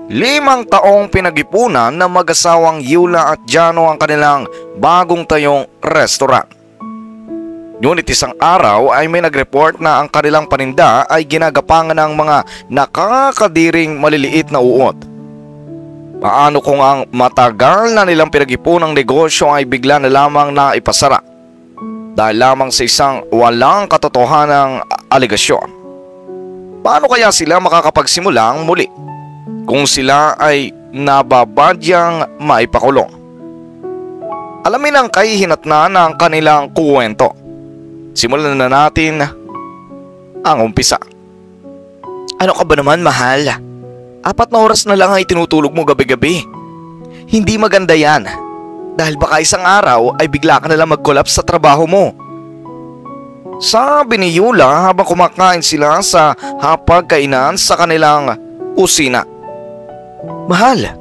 5 taong pinag-ipunan ng mag-asawang Yula at Jano ang kanilang bagong tayong restaurant. Ngunit isang araw ay may nag-report na ang kanilang paninda ay ginagapangan ng mga nakakadiring maliliit na uod. Paano kung ang matagal na nilang pinag-ipunang negosyo ay bigla na lamang na ipasara dahil lamang sa isang walang katotohanang aligasyon? Paano kaya sila makakapagsimulang muli kung sila ay nababadyang maipakulong? Alamin ang kahihinatnan ng kanilang kuwento. Simulan na natin ang umpisa. Ano ka ba naman, mahal? 4 na oras na lang ay tinutulog mo gabi-gabi. Hindi maganda yan. Dahil baka isang araw ay bigla ka na lang mag-collapse sa trabaho mo. Sabi ni Yula habang kumakain sila sa hapagkainan sa kanilang kusina. Mahal,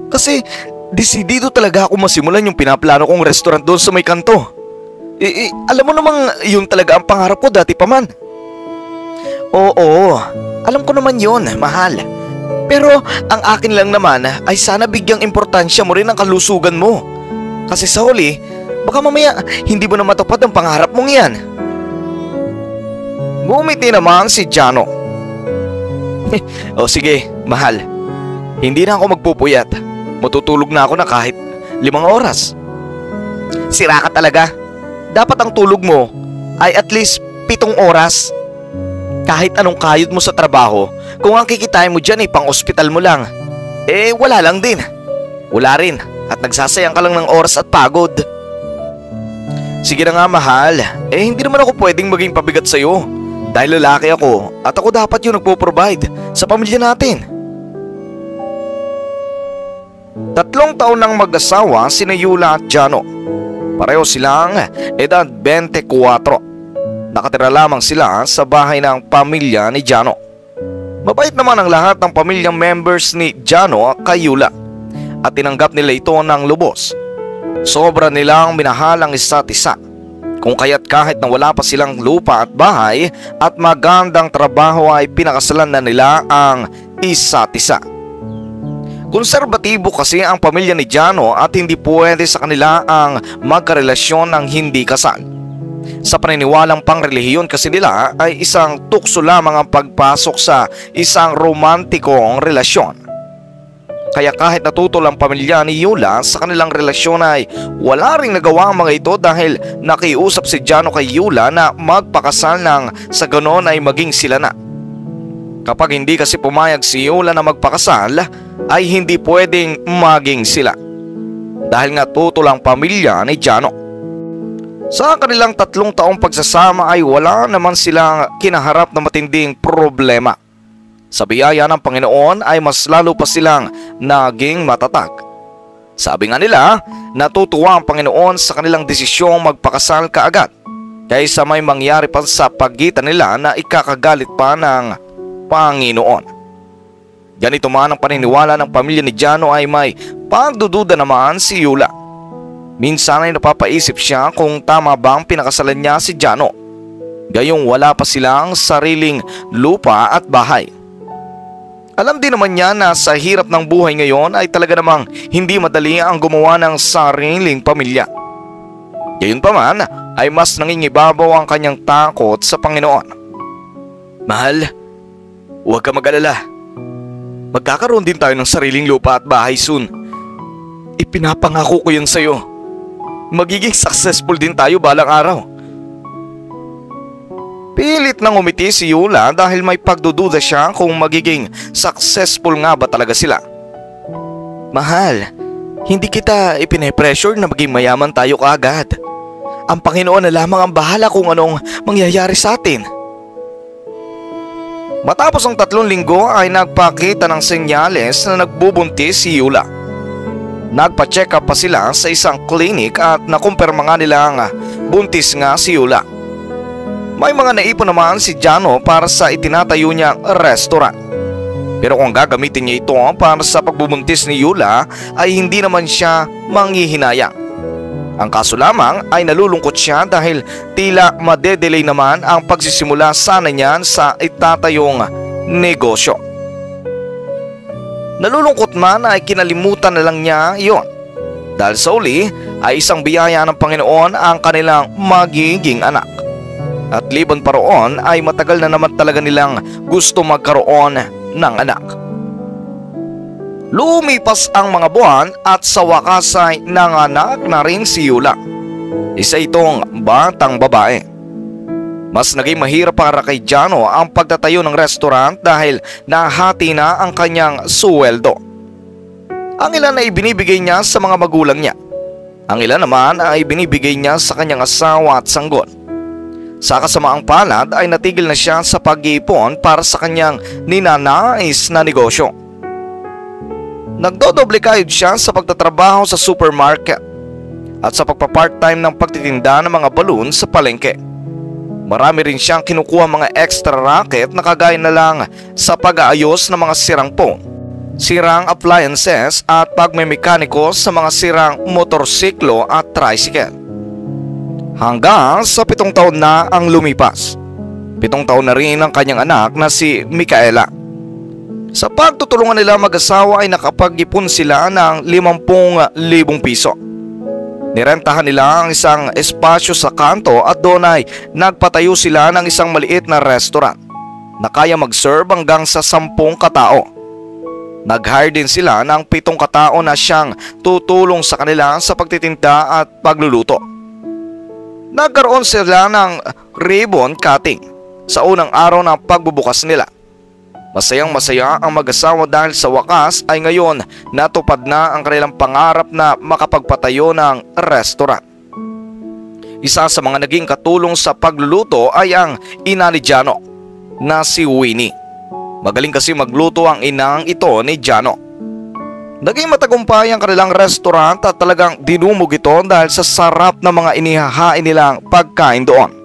kasi desidido talaga ako masimulan yung pinaplano kong restaurant doon sa may kanto. Alam mo namang yun talaga ang pangarap ko dati pa man. Oo, alam ko naman yun, mahal. Pero ang akin lang naman ay sana bigyang importansya mo rin ang kalusugan mo. Kasi sa huli, baka mamaya hindi mo na matupad ang pangarap mong yan. Ngumiti naman si Jano. O sige, mahal. Hindi na ako magpupuyat. Matutulog na ako na kahit 5 oras. Sira ka talaga. Dapat ang tulog mo ay at least 7 oras. Kahit anong kayod mo sa trabaho, kung ang kikitain mo dyan ay pang-ospital mo lang, wala lang din. Wala rin at nagsasayang ka lang ng oras at pagod. Sige na nga, mahal. Hindi naman ako pwedeng maging pabigat sa'yo. Dahil lalaki ako at ako dapat yung nagpo-provide sa pamilya natin. 3 taon nang mag-asawa sina Yula at Jano. Pareho silang edad 24. Nakatira lamang sila sa bahay ng pamilya ni Jano. Mabait naman ang lahat ng pamilyang members ni Jano kay Yula at tinanggap nila ito ng lubos. Sobra nilang minahal ang isa't isa, kung kaya't kahit na wala pa silang lupa at bahay at magandang trabaho ay pinakasalan na nila ang isa't isa. Konserbatibo kasi ang pamilya ni Jano at hindi pwede sa kanila ang magkarelasyon ng hindi kasal. Sa paniniwalang pangrelihiyon kasi nila ay isang tukso lamang ang pagpasok sa isang romantikong relasyon. Kaya kahit natutol ang pamilya ni Yula sa kanilang relasyon ay wala ring nagawa ang mga ito dahil nakiusap si Jano kay Yula na magpakasal nang sa ganon ay maging sila na. Kapag hindi kasi pumayag si Yula na magpakasal ay hindi pwedeng maging sila dahil nga tutol ang pamilya ni Jano. Sa kanilang 3 taong pagsasama ay wala naman silang kinaharap na matinding problema. Sa biyaya ng Panginoon ay mas lalo pa silang naging matatag. Sabi nga nila, natutuwa ang Panginoon sa kanilang desisyong magpakasal kaagad kaysa may mangyari pa sa pagitan nila na ikakagalit pa ng Panginoon. Ganito man ang paniniwala ng pamilya ni Jano ay may pagdududa naman si Yula. Minsan ay napapaisip siya kung tama bang pinakasalan niya si Jano, gayong wala pa silang sariling lupa at bahay. Alam din naman niya na sa hirap ng buhay ngayon ay talaga namang hindi madali ang gumawa ng sariling pamilya. Gayunpaman ay mas nangingibabaw ang kanyang takot sa Panginoon. Mahal, huwag ka mag-alala. Magkakaroon din tayo ng sariling lupa at bahay soon. Ipinapangako ko yan sa'yo. Magiging successful din tayo balang araw. Pilit nang umiti si Yula dahil may pagdududa siya kung magiging successful nga ba talaga sila. Mahal, hindi kita ipine-pressure na maging mayaman tayo kaagad. Ang Panginoon na lamang ang bahala kung anong mangyayari sa atin. Matapos ang 3 linggo ay nagpakita ng senyales na nagbubuntis si Yula. Nagpa-check up pa sila sa isang clinic at nakumpirma nga nilang buntis nga si Yula. May mga naipon naman si Jano para sa itinatayo niyang restaurant. Pero kung gagamitin niya ito para sa pagbubuntis ni Yula ay hindi naman siya manghihinayang. Ang kaso lamang ay nalulungkot siya dahil tila madedelay naman ang pagsisimula sana niyan sa itatayong negosyo. Nalulungkot man ay kinalimutan na lang niya iyon. Dahil sa uli ay isang biyaya ng Panginoon ang kanilang magiging anak. At liban pa roon ay matagal na naman talaga nilang gusto magkaroon ng anak. Lumipas ang mga buwan at sa wakas ay nanganak na rin si Yula. Isa itong batang babae. Mas naging mahirap para kay Jano ang pagtatayo ng restaurant dahil nahati na ang kanyang suweldo. Ang ilan ay binibigay niya sa mga magulang niya. Ang ilan naman ay binibigay niya sa kanyang asawa at sanggol. Sa kasamaang palad ay natigil na siya sa pag-iipon para sa kanyang ninanais na negosyo. Nagdodoble kayod siya sa pagtatrabaho sa supermarket at sa pagpa-part-time ng pagtitinda ng mga balloon sa palengke. Marami rin siyang kinukuha mga extra racket na kagaya na lang sa pag-aayos ng mga sirang phone, sirang appliances at pagmemekaniko sa mga sirang motorsiklo at tricycle. Hanggang sa 7 taon na ang lumipas. 7 taon na rin ang kanyang anak na si Micaela. Sa pagtutulungan nila mag-asawa ay nakapag-ipon sila ng 50,000 piso. Nirentahan nila ang isang espasyo sa kanto at doon ay nagpatayo sila ng isang maliit na restaurant na kaya mag-serve hanggang sa 10 katao. Nag-hire din sila ng 7 katao na siyang tutulong sa kanila sa pagtitinda at pagluluto. Nagkaroon sila ng ribbon cutting sa unang araw ng pagbubukas nila. Masayang masaya ang mag-asawa dahil sa wakas ay ngayon natupad na ang kanilang pangarap na makapagpatayo ng restaurant. Isa sa mga naging katulong sa pagluluto ay ang ina ni Jano na si Winnie. Magaling kasi magluto ang inang ito ni Jano. Naging matagumpay ang kanilang restaurant at talagang dinumog ito dahil sa sarap ng mga inihahain nilang pagkain doon.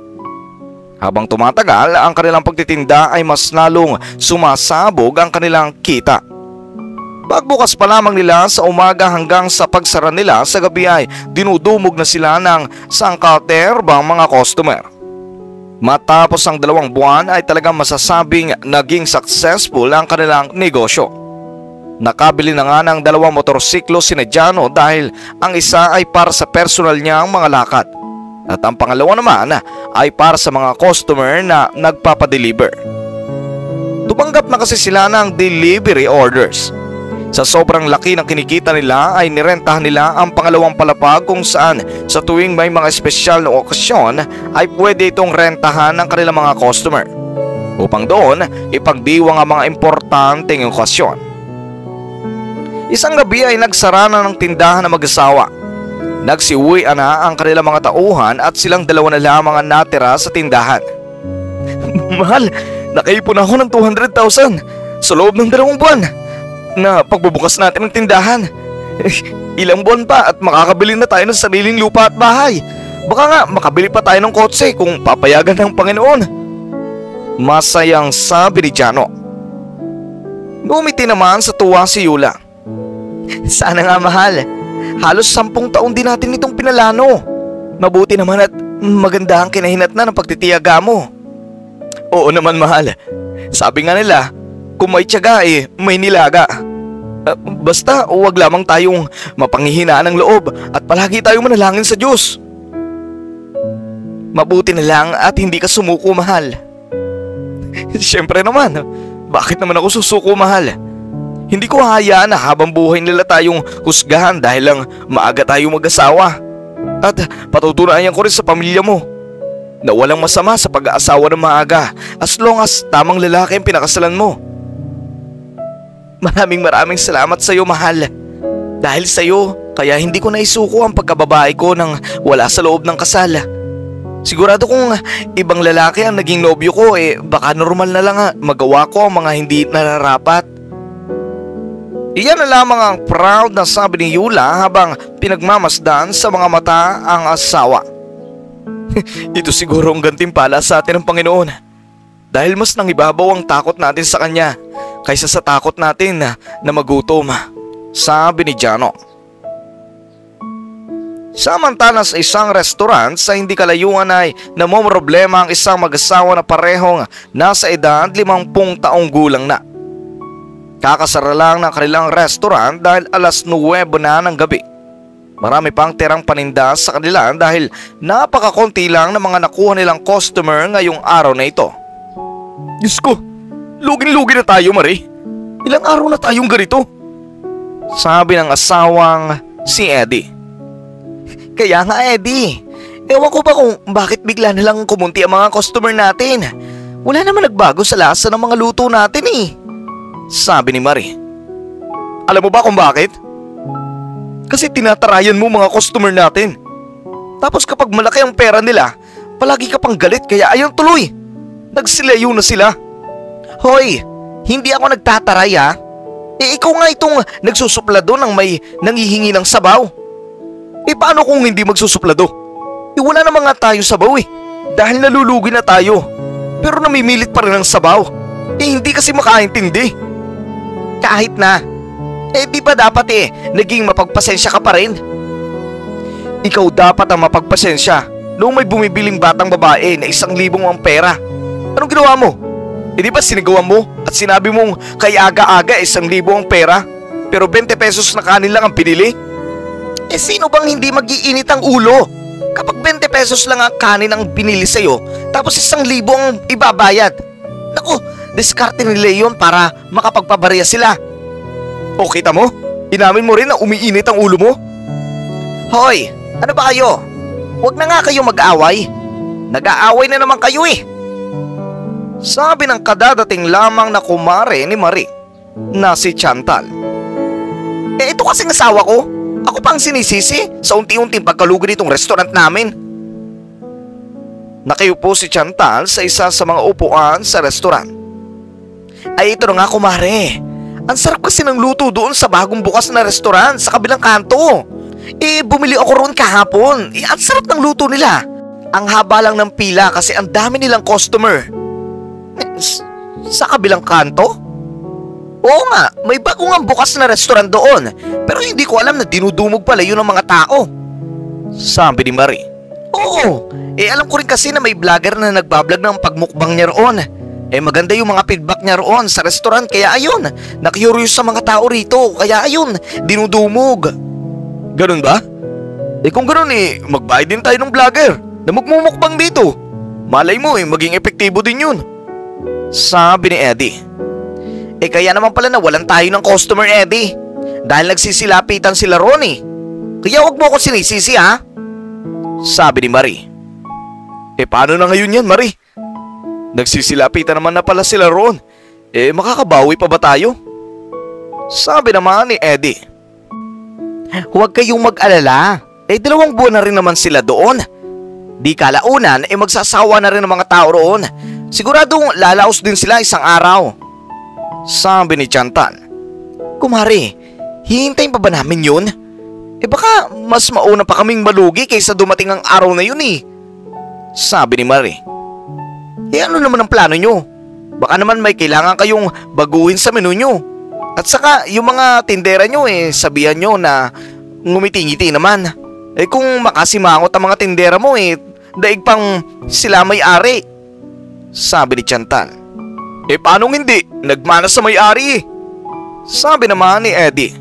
Habang tumatagal, ang kanilang pagtitinda ay mas lalong sumasabog ang kanilang kita. Pagbukas pa lamang nila sa umaga hanggang sa pagsara nila sa gabi ay dinudumog na sila ng sangkaterbang mga customer. Matapos ang 2 buwan ay talagang masasabing naging successful ang kanilang negosyo. Nakabili na nga ng 2 motorsiklo si Jano dahil ang isa ay para sa personal niyang mga lakad. At ang pangalawa naman ay para sa mga customer na nagpapadeliver. Tumanggap na kasi sila ng delivery orders. Sa sobrang laki ng kinikita nila ay nirentahan nila ang pangalawang palapag kung saan sa tuwing may mga espesyal na okasyon ay pwede itong rentahan ng kanilang mga customer upang doon ipagdiwang ang mga importanteng okasyon. Isang gabi ay nagsara na ng tindahan ng mag-asawa. Nagsiuwian na ang kanilang mga tauhan at silang 2 na lamang ang natira sa tindahan. Mahal, nakaipon ako ng 200,000 sa loob ng 2 buwan na pagbubukas natin ng tindahan. Ilang buwan pa at makakabili na tayo ng sariling lupa at bahay. Baka nga makabili pa tayo ng kotse kung papayagan ng Panginoon. Masayang sabi ni Jano. Ngumiti naman sa tuwa si Yula. Sana nga mahal. Halos 10 taon din natin itong pinalano. Mabuti naman at maganda ang kinahinatnan ng pagtitiyaga mo. Oo naman mahal. Sabi nga nila, kung may tiyaga may nilaga. Basta huwag lamang tayong mapanghihinaan ng loob at palagi tayong manalangin sa Diyos. Mabuti na lang at hindi ka sumuko mahal. Siyempre naman, bakit naman ako susuko mahal? Hindi ko hahayaan na habang buhay nila tayong husgahan dahil lang maaga tayong mag-asawa. At patutunayan ko rin sa pamilya mo na walang masama sa pag-aasawa ng maaga as long as tamang lalaki ang pinakasalan mo. Maraming salamat sa iyo mahal. Dahil sa iyo, kaya hindi ko naisuko ang pagkababae ko nang wala sa loob ng kasal. Sigurado kung ibang lalaki ang naging nobyo ko baka normal na lang magawa ko ang mga hindi nararapat. Iyan na lamang ang proud na sabi ni Yula habang pinagmamasdan sa mga mata ang asawa. Ito siguro ang gantimpala sa atin ng Panginoon. Dahil mas nangibabaw ang takot natin sa Kanya kaysa sa takot natin na magutom, sabi ni Jano. Samantala sa isang restaurant sa hindi kalayuan ay namomroblema ang isang mag-asawa na parehong nasa edad 50 taong gulang na. Kakasara lang ng kanilang restaurant dahil alas 9 na ng gabi. Marami pang tirang paninda sa kanila dahil napakakonti lang ng mga nakuha nilang customer ngayong araw na ito. Diyos ko, lugin-lugi na tayo, Marie. Ilang araw na tayong ganito. Sabi ng asawang si Eddie. Kaya nga, Eddie. Ewan ko ba kung bakit bigla nilang kumunti ang mga customer natin. Wala naman nagbago sa lasa ng mga luto natin eh. Sabi ni Marie. Alam mo ba kung bakit? Kasi tinatarayan mo mga customer natin. Tapos kapag malaki ang pera nila, palagi ka pang galit kaya ayaw tuloy. Nagsilayo na sila. Hoy, hindi ako nagtataray ha. Ikaw nga itong nagsusuplado ng may nanghihingi ng sabaw. Paano kung hindi magsusuplado? Wala naman nga tayo sabaw eh. Dahil nalulugi na tayo. Pero namimilit pa rin ang sabaw. Hindi kasi makaintindi. Kahit na. Di ba dapat naging mapagpasensya ka pa rin? Ikaw dapat ang mapagpasensya noong may bumibiling batang babae na 1,000 ang pera. Anong ginawa mo? Di ba sinigawan mo at sinabi mong kay aga-aga 1,000 ang pera pero 20 pesos na kanin lang ang pinili? Sino bang hindi mag-iinit ang ulo? Kapag 20 pesos lang ang kanin ang binili sa'yo tapos 1,000 ang ibabayad. Naku, diskarte nila yun para makapagpabarya sila. O kita mo? Inamin mo rin na umiinit ang ulo mo? Hoy, ano ba kayo? Huwag na nga kayo mag-away. Nag-aaway na naman kayo eh. Sabi ng kadadating lamang na kumare ni Marie na si Chantal. Ito kasing asawa ko. Ako pang sinisisi sa unti-unting pagkalugi nitong restaurant namin. Nakayupo si Chantal sa isa sa mga upuan sa restaurant. Ay ito na nga kumare. Ang sarap kasi ng luto doon sa bagong bukas na restaurant sa kabilang kanto. Bumili ako roon kahapon. Ang sarap ng luto nila. Ang haba lang ng pila kasi ang dami nilang customer. Sa kabilang kanto? Oo nga, may bagong ang bukas na restaurant doon. Pero hindi ko alam na dinudumog pala yun ng mga tao. Sabi ni Marie. Oo, alam ko rin kasi na may vlogger na nagbablog ng pagmukbang niya roon. Maganda yung mga feedback niya roon sa restaurant kaya ayun, na-curious sa mga tao rito kaya ayun, dinudumog. Ganun ba? Kung ganun magbayad din tayo ng vlogger na magmumukbang dito. Malay mo maging epektibo din yun. Sabi ni Eddie. Kaya naman pala nawalan tayo ng customer, Eddie. Dahil nagsisilapitan sila roon Kaya huwag mo ako sinisisi ha. Sabi ni Marie. Paano na ngayon yan, Marie? Nagsisilapitan naman na pala sila roon. Makakabawi pa ba tayo? Sabi naman ni Eddie. Huwag kayong mag-alala. 2 buwan na rin naman sila doon. Di kalaunan magsasawa na rin ang mga tao roon. Siguradong lalaos din sila isang araw. Sabi ni Chantal. Kumari, hihintayin pa ba namin yun? Baka mas mauna pa kaming malugi kaysa dumating ang araw na yun Sabi ni Marie. Ano naman ang plano nyo? Baka naman may kailangan kayong baguhin sa menu nyo. At saka yung mga tindera nyo sabihan nyo na ngumiti-ngiti naman. Kung makasimangot ang mga tindera mo daig pang sila may-ari. Sabi ni Chantal. Paano hindi? Nagmana sa may-ari Sabi naman ni Eddie.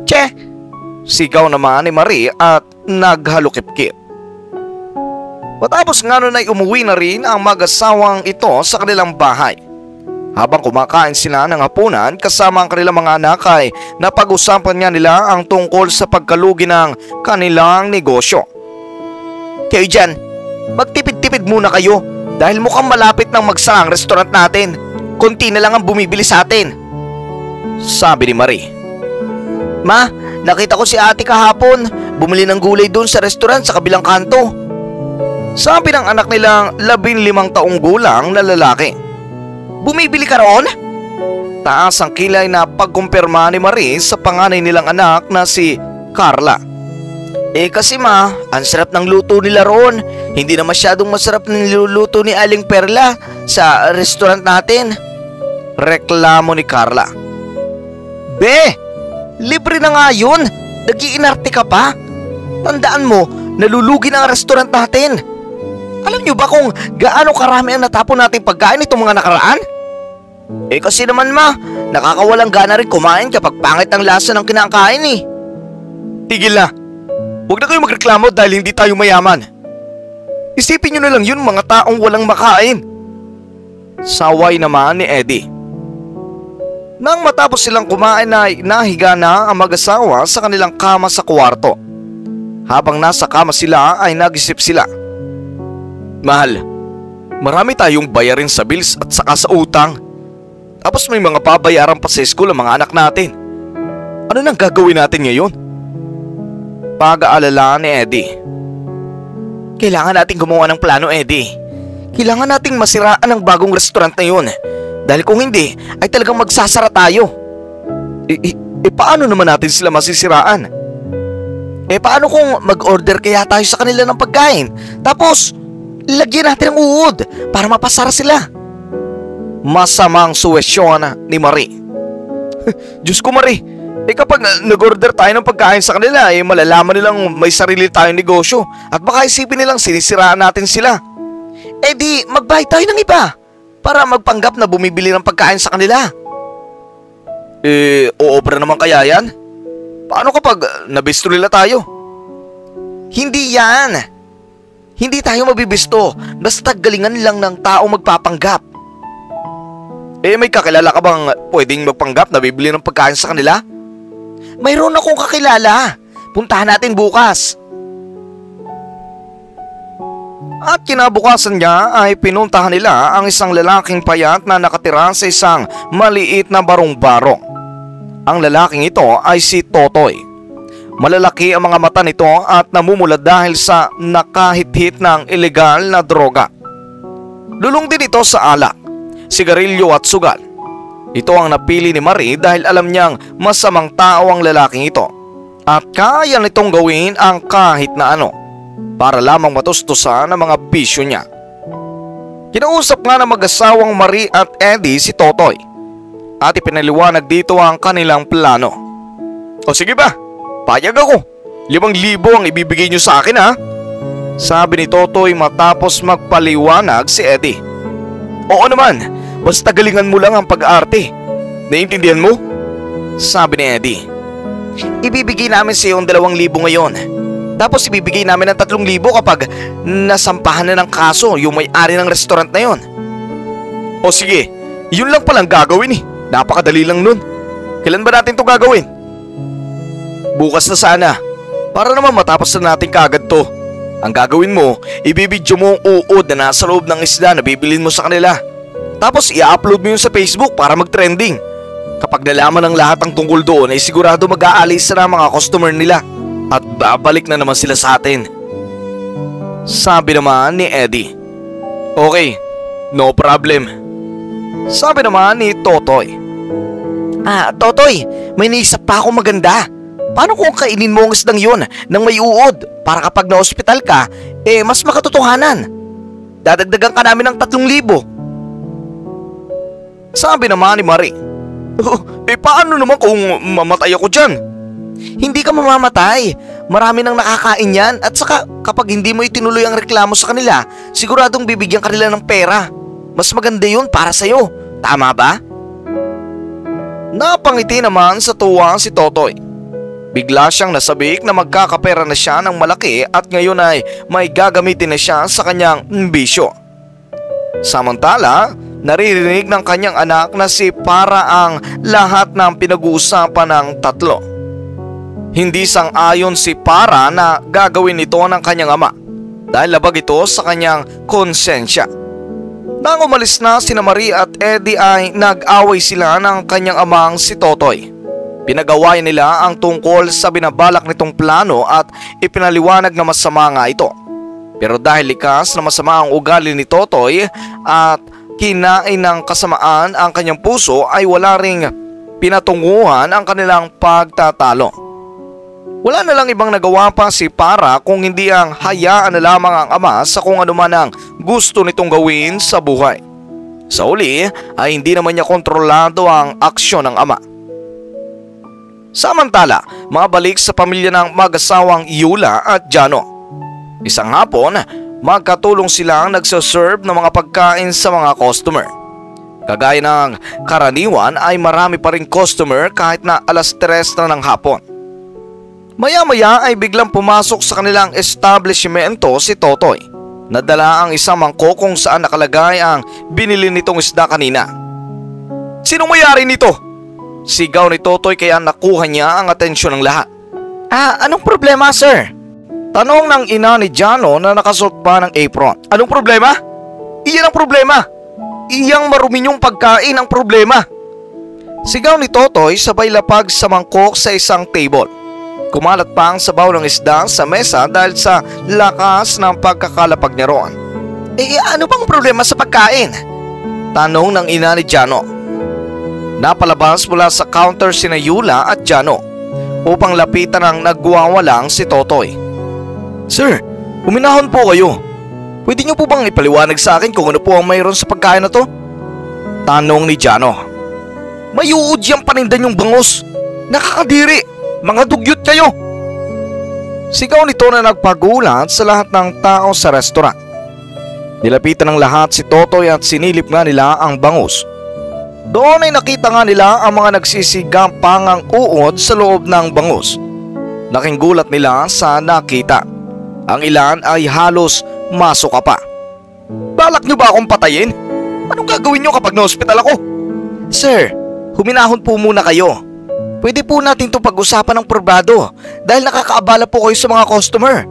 Che! Sigaw naman ni Marie at naghalukip-kip. Matapos nga nun ay umuwi na rin ang mag-asawang ito sa kanilang bahay. Habang kumakain sila ng hapunan kasama ang kanilang mga anak ay napag-usapan nga nila ang tungkol sa pagkalugi ng kanilang negosyo. Kayo dyan, magtipid-tipid muna kayo dahil mukhang malapit nang magsara ang restaurant natin. Konti na lang ang bumibili sa atin. Sabi ni Marie. Ma, nakita ko si ate kahapon. Bumili ng gulay doon sa restaurant sa kabilang kanto. Sabi ng anak nilang 15 taong gulang na lalaki. Bumibili ka roon? Taas ang kilay na pagkumpirma ni Marie sa panganay nilang anak na si Carla. Kasi ma, ang sarap ng luto nila roon. Hindi na masyadong masarap ng niluluto ni Aling Perla sa restaurant natin. Reklamo ni Carla. Be, libre na nga yun. Nag-iinarte ka pa. Tandaan mo, nalulugi na ang restaurant natin. Alam nyo ba kung gaano karami ang natapon nating pagkain itong mga nakaraan? Kasi naman ma, nakakawalang gana rin kumain kapag pangit ang lasa ng kinakain eh. Tigil na. Huwag na kayo magreklamo dahil hindi tayo mayaman. Isipin nyo na lang yun mga taong walang makain. Saway naman ni Eddie. Nang matapos silang kumain ay nahiga na ang mag-asawa sa kanilang kama sa kwarto. Habang nasa kama sila ay nag-isip sila. Mahal, marami tayong bayarin sa bills at saka sa utang. Tapos may mga babayaran pa sa school ang mga anak natin. Ano nang gagawin natin ngayon? Pag-aalala ni Eddie. Kailangan nating gumawa ng plano, Eddie. Kailangan nating masiraan ang bagong restaurant na yun. Dahil kung hindi, ay talagang magsasara tayo. Paano naman natin sila masisiraan? Paano kung mag-order kaya tayo sa kanila ng pagkain? Tapos, lagyan natin ng uod para mapasara sila. Masamang suwesyon ni Marie. Diyos ko Marie, kapag nag-order tayo ng pagkain sa kanila, malalaman nilang may sarili tayong negosyo at baka isipin nilang sinisiraan natin sila. Di magbayad tayo ng iba para magpanggap na bumibili ng pagkain sa kanila. Oobra naman kaya yan? Paano kapag nabisto nila tayo? Hindi yan. Hindi tayo mabibisto. Basta galingan lang ng tao magpapanggap. May kakilala ka bang pwedeng magpanggap na bibili ng pagkain sa kanila? Mayroon akong kakilala. Puntahan natin bukas. At kinabukasan niya ay pinuntahan nila ang isang lalaking payat na nakatira sa isang maliit na barong-barong. Ang lalaking ito ay si Totoy. Malalaki ang mga mata nito at namumula dahil sa nakahit-hit ng ilegal na droga. Lulong din ito sa alak, sigarilyo at sugal. Ito ang napili ni Marie dahil alam niyang masamang tao ang lalaking ito at kaya nitong gawin ang kahit na ano para lamang matustusan ang mga bisyo niya. Kinausap nga ng mag-asawang Marie at Eddie si Totoy at ipinaliwanag dito ang kanilang plano. O sige ba, payag ako. 5,000 ang ibibigay niyo sa akin ha? Sabi ni Totoy matapos magpaliwanag si Eddie. Oo naman, basta galingan mo lang ang pag-arte. Naiintindihan mo? Sabi ni Eddie. Ibibigay namin sa iyo ang 2,000 ngayon. Tapos ibibigay namin ng 3,000 kapag nasampahan na ng kaso yung may-ari ng restaurant na yon. O sige, yun lang palang gagawin eh. Napakadali lang nun. Kailan ba natin to gagawin? Bukas na sana. Para naman matapos na natin kaagad to. Ang gagawin mo, ibibidyo mo ang uod na nasa loob ng isda na bibilin mo sa kanila. Tapos i-upload mo yun sa Facebook para mag-trending. Kapag nalaman ng lahat ang tungkol doon ay sigurado mag-aalis na ang mga customer nila. At babalik na naman sila sa atin. Sabi naman ni Eddie. Okay, no problem. Sabi naman ni Totoy. Totoy, may naisip pa akong maganda. Paano kung kainin mo ang isdang yun nang may uod para kapag na-hospital ka, mas makatotohanan? Dadagdagan ka namin ng 3,000. Sabi naman ni Marie. Paano naman kung mamatay ako dyan? Hindi ka mamamatay. Marami nang nakakain yan. At saka kapag hindi mo itinuloy ang reklamo sa kanila, siguradong bibigyan ka nila ng pera. Mas maganda yun para sa'yo. Tama ba? Napangiti naman sa tuwa si Totoy. Bigla siyang nasabik na magkakapera na siya ng malaki at ngayon ay may gagamitin na siya sa kanyang bisyo. Samantala, naririnig ng kanyang anak na si Para ang lahat ng pinag-uusapan ng tatlo. Hindi sang-ayon si Para na gagawin ito ng kanyang ama dahil labag ito sa kanyang konsensya. Nang umalis na sina Marie at Eddie ay nag-away sila ng kanyang amang si Totoy. Pinagawayan nila ang tungkol sa binabalak nitong plano at ipinaliwanag na masama nga ito. Pero dahil likas na masama ang ugali ni Totoy at kinain ng kasamaan ang kanyang puso ay wala ring pinatunguhan ang kanilang pagtatalo. Wala na lang ibang nagawa pa si Para kung hindi ang hayaan na lamang ang ama sa kung ano man ang gusto nitong gawin sa buhay. Sa uli ay hindi naman niya kontrolado ang aksyon ng ama. Samantala, mabalik sa pamilya ng mag-asawang Yula at Jano. Isang hapon, magkatulong silang nagsaserve ng mga pagkain sa mga customer. Kagaya ng karaniwan ay marami pa rin customer kahit na 3:00 na ng hapon. Maya-maya ay biglang pumasok sa kanilang establishmento si Totoy. Nadala ang isang mangkok kung saan nakalagay ang binili nitong isda kanina. "Sinong may-ari nito?" Sigaw ni Totoy kaya nakuha niya ang atensyon ng lahat. Anong problema, sir?" Tanong ng ina ni Jano na nakasuot pa ng apron. "Anong problema? Iyan ang problema. Iyang marumi niyong pagkain ang problema." Sigaw ni Totoy sabay lapag sa mangkok sa isang table. Kumalat pa ang sabaw ng isda sa mesa dahil sa lakas ng pagkakalapag niya roon. Ano bang problema sa pagkain?" Tanong ng ina ni Jano. Napalabas mula sa counter sina Yula at Jano upang lapitan ang nagwawalang si Totoy. "Sir, huminahon po kayo. Pwede niyo po bang ipaliwanag sa akin kung ano po ang mayroon sa pagkain na to?" Tanong ni Jano. "May uod yung paninda niyong bangus. Nakakadiri. Mga dugyot kayo!" Sigaw nito na nagpagulat sa lahat ng tao sa restaurant. Nilapitan ng lahat si Totoy at sinilip nga nila ang bangus. Doon ay nakita nga nila ang mga nagsisigampangang uod sa loob ng bangus. Laking gulat nila sa nakita. Ang ilan ay halos masuka pa. "Balak niyo ba akong patayin? Anong gagawin niyo kapag na-hospital ako?" "Sir, huminahon po muna kayo. Pwede po natin itong pag-usapan ng pribado dahil nakakaabala po kayo sa mga customer."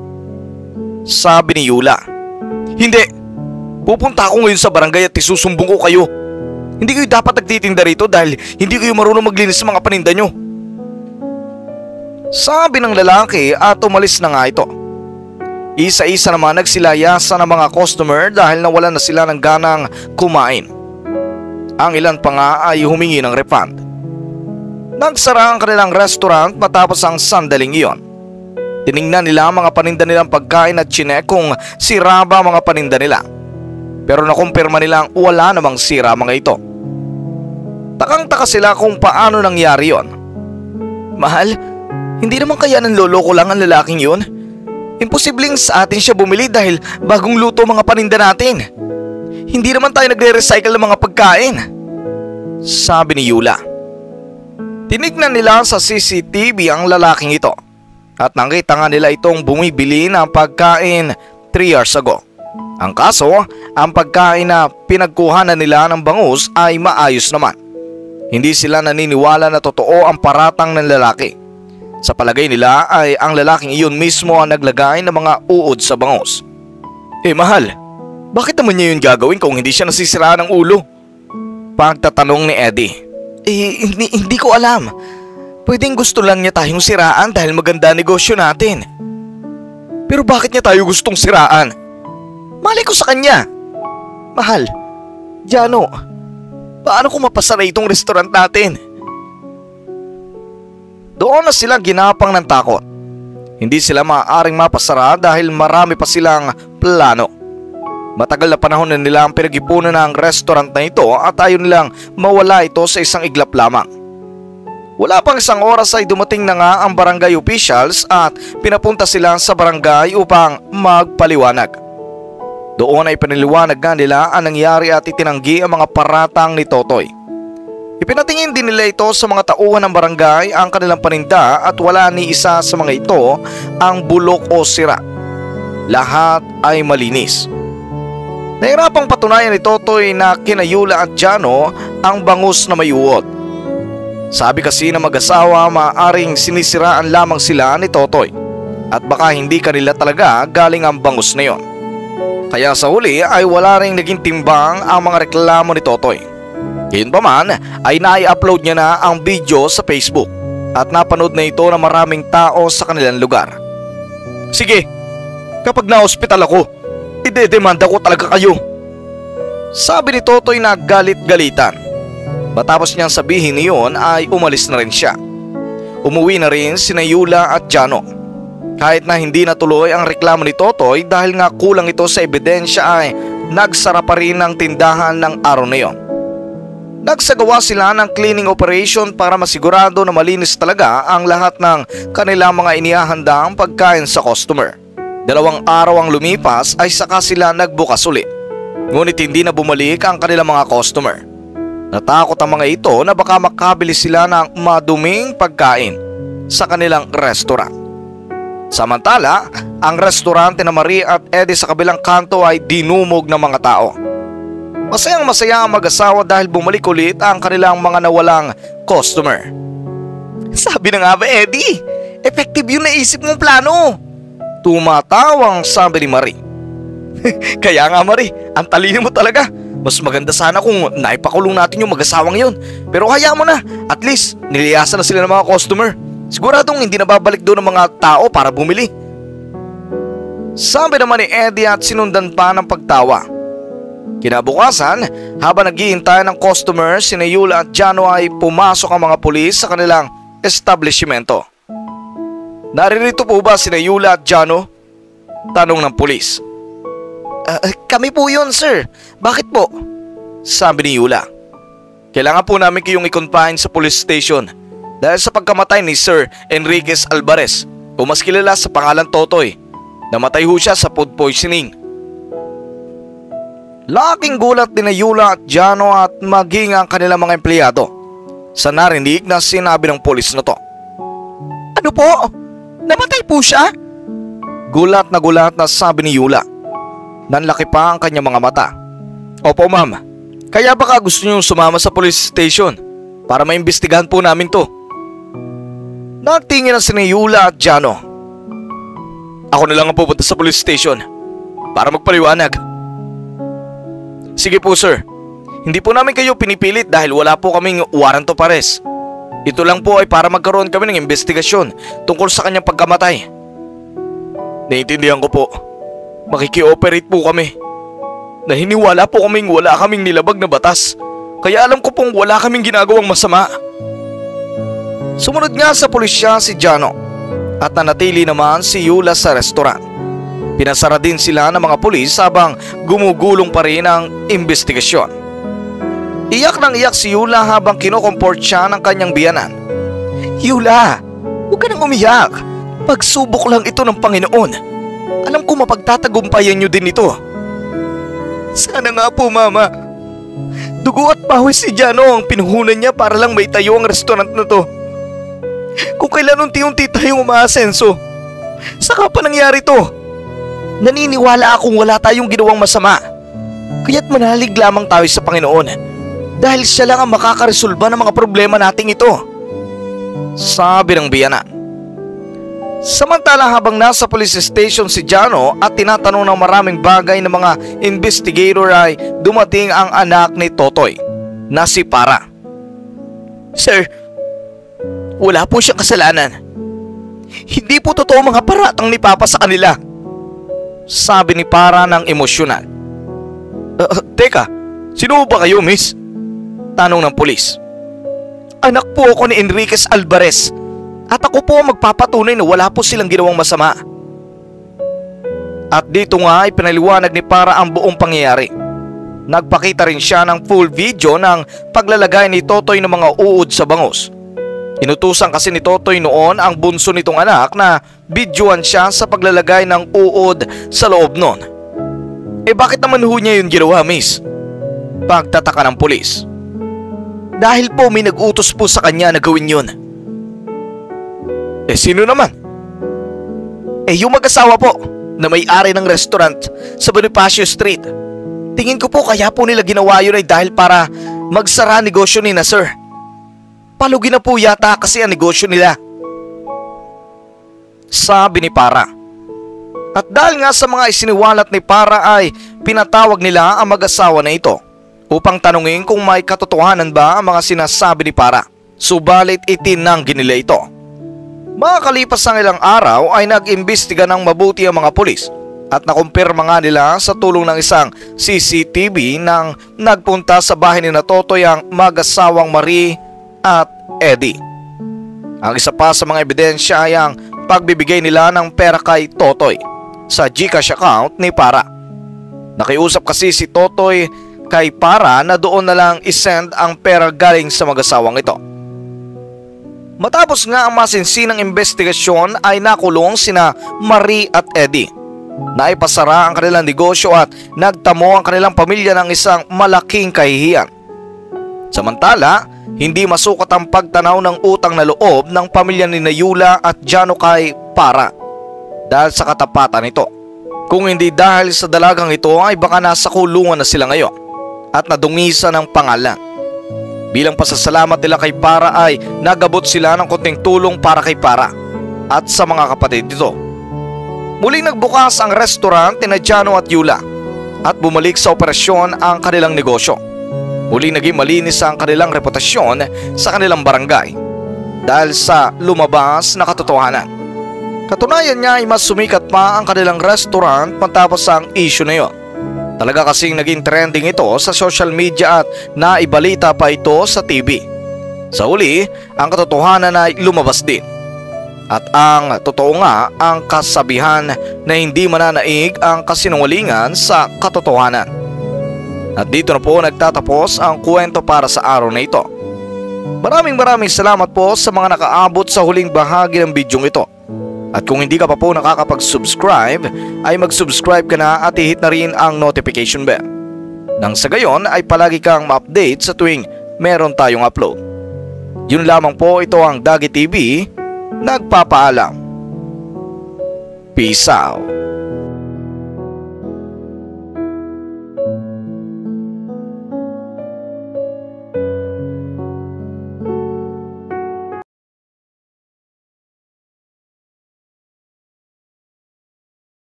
Sabi ni Yula. "Hindi. Pupunta ako ngayon sa barangay at isusumbong ko kayo. Hindi kayo dapat nagtitinda rito dahil hindi kayo marunong maglinis sa mga paninda nyo." Sabi ng lalaki at umalis na nga ito. Isa-isa naman nagsilayasan ng mga customer dahil nawalan na sila ng ganang kumain. Ang ilan pa nga ay humingi ng refund. Nagsara ang kanilang restaurant matapos ang sandaling iyon. Tiningnan nila ang mga paninda nilang pagkain at chinek kung sira ba ang mga paninda nila. Pero nakumpirma nilang wala namang sira mga ito. Takang-taka sila kung paano nangyari yon. "Mahal, hindi naman kaya nanloloko lang ang lalaking yun? Imposibleng sa atin siya bumili dahil bagong luto mga paninda natin. Hindi naman tayo nagre-recycle ng mga pagkain." Sabi ni Yula. Tinignan nila sa CCTV ang lalaking ito at nakita nga nila itong bumibili ng pagkain 3 years ago. Ang kaso, ang pagkain na pinagkuhanan nila ng bangus ay maayos naman. Hindi sila naniniwala na totoo ang paratang ng lalaki. Sa palagay nila ay ang lalaking iyon mismo ang naglagay ng mga uod sa bangus. Mahal, bakit naman niya yun gagawin kung hindi siya nasisiraan ng ulo?" Pagtatanong ni Eddie. Hindi ko alam. Pwedeng gusto lang niya tayong siraan dahil maganda negosyo natin." "Pero bakit niya tayo gustong siraan?" "Malay ko sa kanya." "Mahal, Jano, paano kung mapasara itong restaurant natin?" Doon na sila ginapang ng takot. Hindi sila maaaring mapasara dahil marami pa silang plano. Matagal na panahon na nila ang pinag-ipunan ng restaurant na ito at ayaw nilang mawala ito sa isang iglap lamang. Wala pang isang oras ay dumating na nga ang barangay officials at pinapunta sila sa barangay upang magpaliwanag. Doon ay pinaliwanag nga nila ang nangyari at itinanggi ang mga paratang ni Totoy. Ipinatingin din nila ito sa mga tauhan ng barangay ang kanilang paninda at wala ni isa sa mga ito ang bulok o sira. Lahat ay malinis. Nahirapang patunayan ni Totoy na kina Yula at Jano ang bangus na may uod. Sabi kasi ng mag-asawa maaaring sinisiraan lamang sila ni Totoy at baka hindi kanila talaga galing ang bangus na yon. Kaya sa huli ay wala ring naging timbang ang mga reklamo ni Totoy. Gayunpaman ay nai-upload niya na ang video sa Facebook at napanood na ito ng maraming tao sa kanilang lugar. "Sige, kapag na-hospital ako, idedemanda ko talaga kayo." Sabi ni Totoy na galit-galitan. Matapos niyang sabihin niyon ay umalis na rin siya. Umuwi na rin sina Yula at Jano. Kahit na hindi natuloy ang reklamo ni Totoy dahil nga kulang ito sa ebidensya ay nagsara pa rin ang tindahan ng araw na yon. Nagsagawa sila ng cleaning operation para masigurado na malinis talaga ang lahat ng kanilang mga inihahandang pagkain sa customer. 2 araw ang lumipas ay saka sila nagbukas ulit. Ngunit hindi na bumalik ang kanilang mga customer. Natakot ang mga ito na baka makabili sila ng maduming pagkain sa kanilang restaurant. Samantala, ang restaurante na Marie at Eddie sa kabilang kanto ay dinumog ng mga tao. Masayang masaya ang mag-asawa dahil bumalik ulit ang kanilang mga nawalang customer. Sabi na nga ba, Eddie? Effective yung naisip mong plano. Tumatawang sabi ni Marie. Kaya nga Marie, ang talino mo talaga. Mas maganda sana kung naipakulong natin yung mag-asawang yun. Pero hayaan mo na, at least niliyasan na sila ng mga customer. Siguradong hindi na babalik doon ng mga tao para bumili. Sabi naman ni Eddie at sinundan pa ng pagtawa. Kinabukasan, habang naghihintay ng customer, sina Yula at Jano ay pumasok ang mga pulis sa kanilang establishmento. Naririto po ba sina Yula at Jano? Tanong ng pulis. Kami po yun, sir. Bakit po? Sabi ni Yula. Kailangan po namin kayong i-confine sa police station dahil sa pagkamatay ni Sir Enriquez Alvarez o mas kilala sa pangalan Totoy. Namatay ho siya sa food poisoning. Laking gulat din na Yula at Jano at maging ang kanilang mga empleyado sa narinig na sinabi ng pulis na to. Ano po? Namatay po siya? Gulat na sabi ni Yula. Nanlaki pa ang kanyang mga mata. Opo ma'am, kaya baka gusto niyong sumama sa police station para maimbestigahan po namin to. Nagtingin na sina Yula at Jano. Ako na lang ang pupunta sa police station para magpaliwanag. Sige po sir, hindi po namin kayo pinipilit dahil wala po kaming warrant of arrest. Ito lang po ay para magkaroon kami ng investigasyon tungkol sa kanyang pagkamatay. Naiintindihan ko po. Makiki-operate po kami. Nahiniwala po kaming wala kaming nilabag na batas. Kaya alam ko pong wala kaming ginagawang masama. Sumunod nga sa pulisya si Jano at nanatili naman si Yula sa restaurant. Pinasara din sila ng mga pulis habang gumugulong pa rin ang investigasyon. Iyak nang iyak si Yula habang kinokomport siya ng kanyang biyanan. Yula, huwag ka nang umiyak. Pagsubok lang ito ng Panginoon. Alam ko mapagtatagumpayan niyo din ito. Sana nga po mama. Dugo at pawis si Jano ang pinuhunan niya para lang may tayo ang restaurant na to. Kung kailan unti-unti tayong umaasenso, saka pa nangyari to. Naniniwala akong wala tayong ginawang masama. Kaya't manalig lamang tayo sa Panginoon dahil siya lang ang makakaresolba ng mga problema nating ito. Sabi ng biyanan. Samantala habang nasa police station si Jano at tinatanong ng maraming bagay ng mga investigator ay dumating ang anak ni Totoy na si Para. Sir, wala po siyang kasalanan. Hindi po totoo mga paratang ni Papa sa kanila. Sabi ni Para ng emosyonal. Teka, sino ba kayo miss? Tanong ng pulis. Anak po ako ni Enriquez Alvarez. At ako po magpapatunay na wala po silang ginawang masama. At dito nga ay pinaliwanag ni Para ang buong pangyayari. Nagpakita rin siya ng full video ng paglalagay ni Totoy ng mga uod sa bangus. Inutusan kasi ni Totoy noon ang bunso nitong anak na videoan siya sa paglalagay ng uod sa loob nun. Bakit naman ho niya yun ginawa, miss? Pagtataka ng pulis. Dahil po may nag-utos po sa kanya na gawin yun. Sino naman? Yung mag-asawa po na may-ari ng restaurant sa Bonifacio Street. Tingin ko po kaya po nila ginawa yun ay dahil para magsara negosyo ni na sir. Palugi na po yata kasi ang negosyo nila. Sabi ni Para. At dahil nga sa mga isiniwalat ni Para ay pinatawag nila ang mag-asawa na ito upang tanungin kung may katotohanan ba ang mga sinasabi ni Para. Subalit itinanggi nila ito. Makakalipas ang ilang araw ay nag-imbestiga ng mabuti ang mga pulis at nakumpirma nga nila sa tulong ng isang CCTV nang nagpunta sa bahay ni Totoy ang mag-asawang Marie at Eddie. Ang isa pa sa mga ebidensya ay ang pagbibigay nila ng pera kay Totoy sa GCash account ni Para. Nakiusap kasi si Totoy kay Para na doon na lang isend ang pera galing sa mag-asawang ito. Matapos nga ang masinsinang investigasyon ay nakulong sina Marie at Eddie. Naipasara ang kanilang negosyo at nagtamo ang kanilang pamilya ng isang malaking kahihiyan. Samantala, hindi masukat ang pagtanaw ng utang na loob ng pamilya ni Yula at Jano kay Para dahil sa katapatan nito. Kung hindi dahil sa dalagang ito ay baka nasa kulungan na sila ngayon at nadungisan ng pangalan. Bilang pasasalamat nila kay Para ay nagabot sila ng konting tulong para kay Para at sa mga kapatid nito. Muling nagbukas ang restaurant ni Jano at Yula at bumalik sa operasyon ang kanilang negosyo. Muling naging malinis ang kanilang reputasyon sa kanilang barangay dahil sa lumabas na katotohanan. Katunayan niya ay mas sumikat pa ang kanilang restaurant matapos ang issue na yon. Talaga kasing naging trending ito sa social media at naibalita pa ito sa TV. Sa huli, ang katotohanan ay lumabas din. At ang totoo nga ang kasabihan na hindi mananaig ang kasinungalingan sa katotohanan. At dito na po nagtatapos ang kwento para sa araw na ito. Maraming salamat po sa mga nakaabot sa huling bahagi ng bidyong ito. At kung hindi ka pa po nakakapag-subscribe, ay mag-subscribe ka na at i-hit na rin ang notification bell. Nang sa gayon ay palagi kang ma-update sa tuwing meron tayong upload. Yun lamang po, ito ang Dagi TV, nagpapaalam. Peace out.